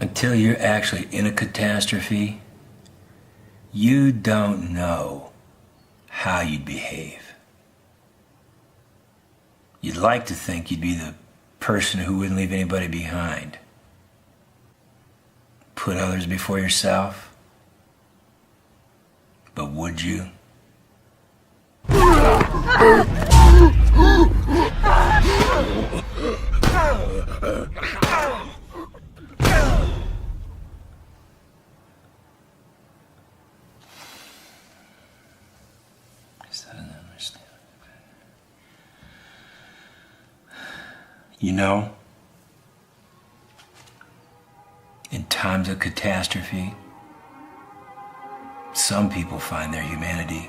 Until you're actually in a catastrophe, you don't know how you'd behave. You'd like to think you'd be the person who wouldn't leave anybody behind. Put others before yourself. But would you? You know, in times of catastrophe, some people find their humanity,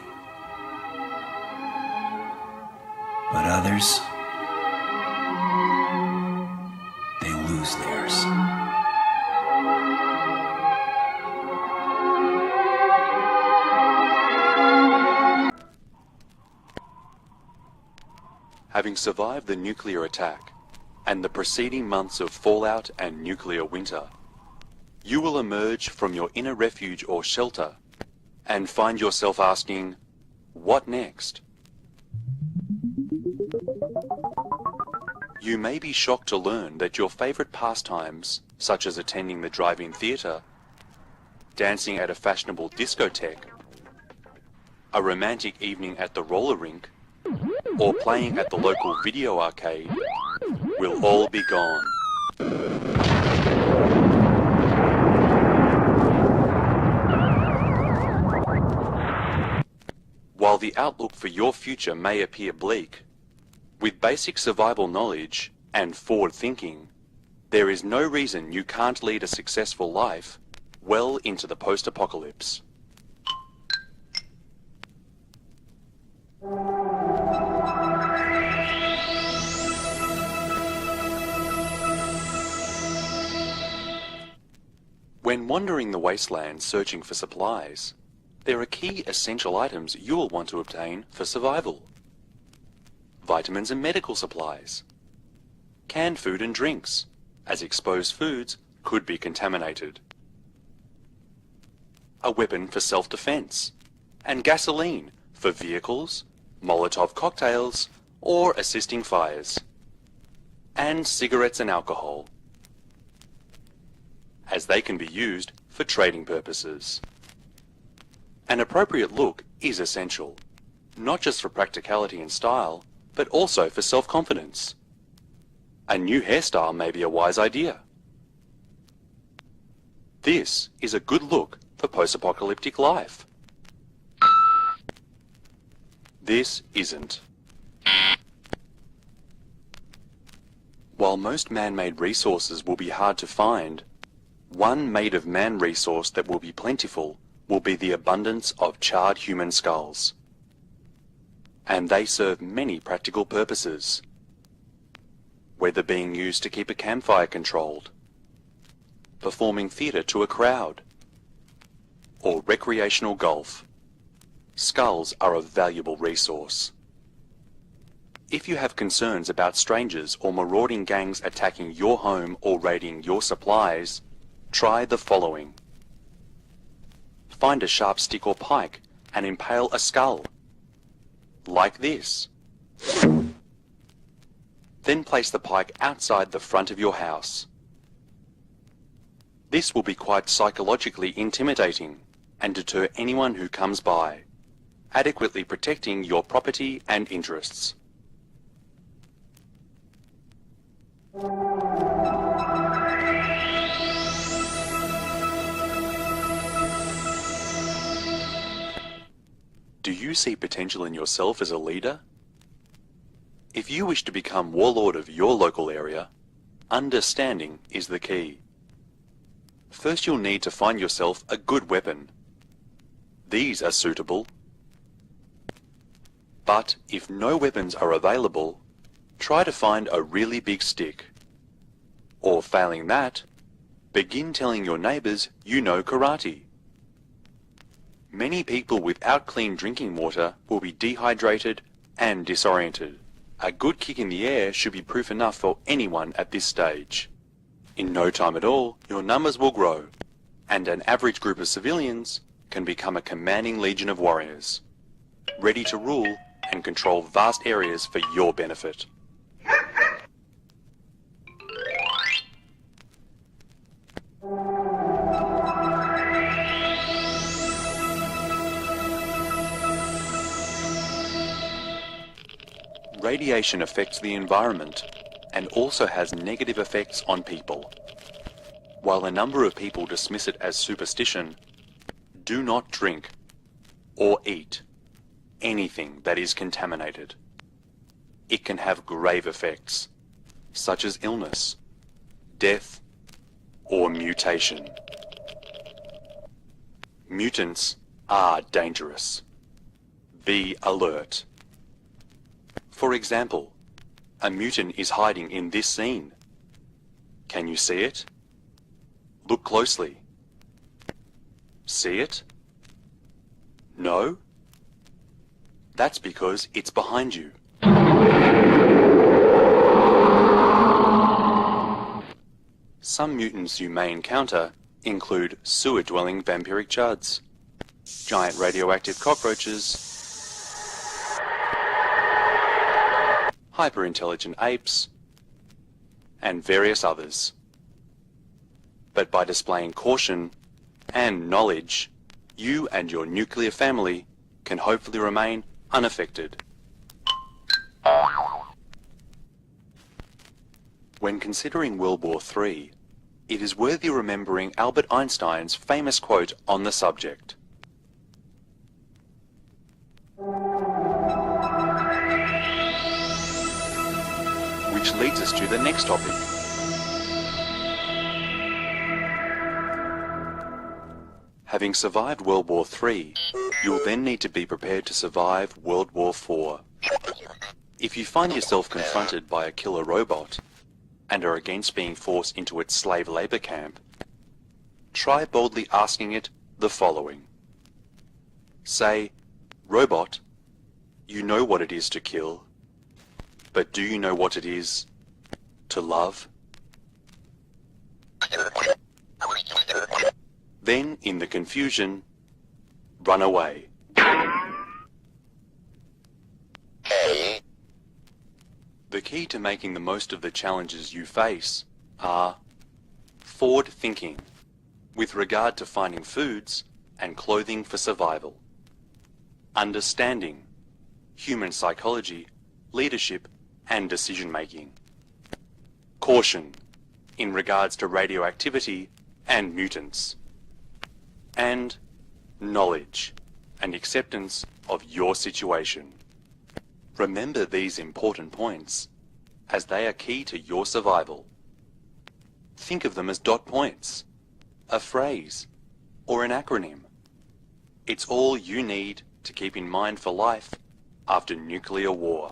but others, they lose theirs. Having survived the nuclear attack and the preceding months of fallout and nuclear winter, you will emerge from your inner refuge or shelter and find yourself asking, what next? You may be shocked to learn that your favorite pastimes, such as attending the drive-in theater, dancing at a fashionable discotheque, a romantic evening at the roller rink, or playing at the local video arcade, will all be gone. While the outlook for your future may appear bleak, with basic survival knowledge and forward thinking, there is no reason you can't lead a successful life well into the post-apocalypse. When wandering the wasteland searching for supplies, there are key essential items you will want to obtain for survival. Vitamins and medical supplies. Canned food and drinks, as exposed foods could be contaminated. A weapon for self-defense, and gasoline for vehicles, Molotov cocktails, or assisting fires. And cigarettes and alcohol, as they can be used for trading purposes. An appropriate look is essential, not just for practicality and style, but also for self-confidence. A new hairstyle may be a wise idea. This is a good look for post-apocalyptic life. This isn't. While most man-made resources will be hard to find, one made-of-man resource that will be plentiful will be the abundance of charred human skulls. And they serve many practical purposes, whether being used to keep a campfire controlled, performing theatre to a crowd, or recreational golf. Skulls are a valuable resource. If you have concerns about strangers or marauding gangs attacking your home or raiding your supplies, try the following. Find a sharp stick or pike and impale a skull, like this. Then place the pike outside the front of your house. This will be quite psychologically intimidating and deter anyone who comes by, adequately protecting your property and interests. Do you see potential in yourself as a leader? If you wish to become warlord of your local area, understanding is the key. First, you'll need to find yourself a good weapon. These are suitable. But if no weapons are available, try to find a really big stick. Or failing that, begin telling your neighbours you know karate. Many people without clean drinking water will be dehydrated and disoriented. A good kick in the air should be proof enough for anyone at this stage. In no time at all, your numbers will grow, and an average group of civilians can become a commanding legion of warriors, ready to rule and control vast areas for your benefit. Radiation affects the environment and also has negative effects on people. While a number of people dismiss it as superstition, do not drink or eat anything that is contaminated. It can have grave effects, such as illness, death, or mutation. Mutants are dangerous. Be alert. For example, a mutant is hiding in this scene. Can you see it? Look closely. See it? No? That's because it's behind you. Some mutants you may encounter include sewer-dwelling vampiric chuds, giant radioactive cockroaches, hyper-intelligent apes, and various others. But by displaying caution and knowledge, you and your nuclear family can hopefully remain unaffected. When considering World War III, it is worthy remembering Albert Einstein's famous quote on the subject. Which leads us to the next topic. Having survived World War III, you'll then need to be prepared to survive World War IV. If you find yourself confronted by a killer robot and are against being forced into its slave labor camp, try boldly asking it the following. Say, "Robot, you know what it is to kill, but do you know what it is to love?" Then, in the confusion, run away. The key to making the most of the challenges you face are forward thinking with regard to finding foods and clothing for survival, understanding human psychology, leadership and decision making, caution in regards to radioactivity and mutants, and knowledge and acceptance of your situation. Remember these important points, as they are key to your survival. Think of them as dot points, a phrase, or an acronym. It's all you need to keep in mind for life after nuclear war.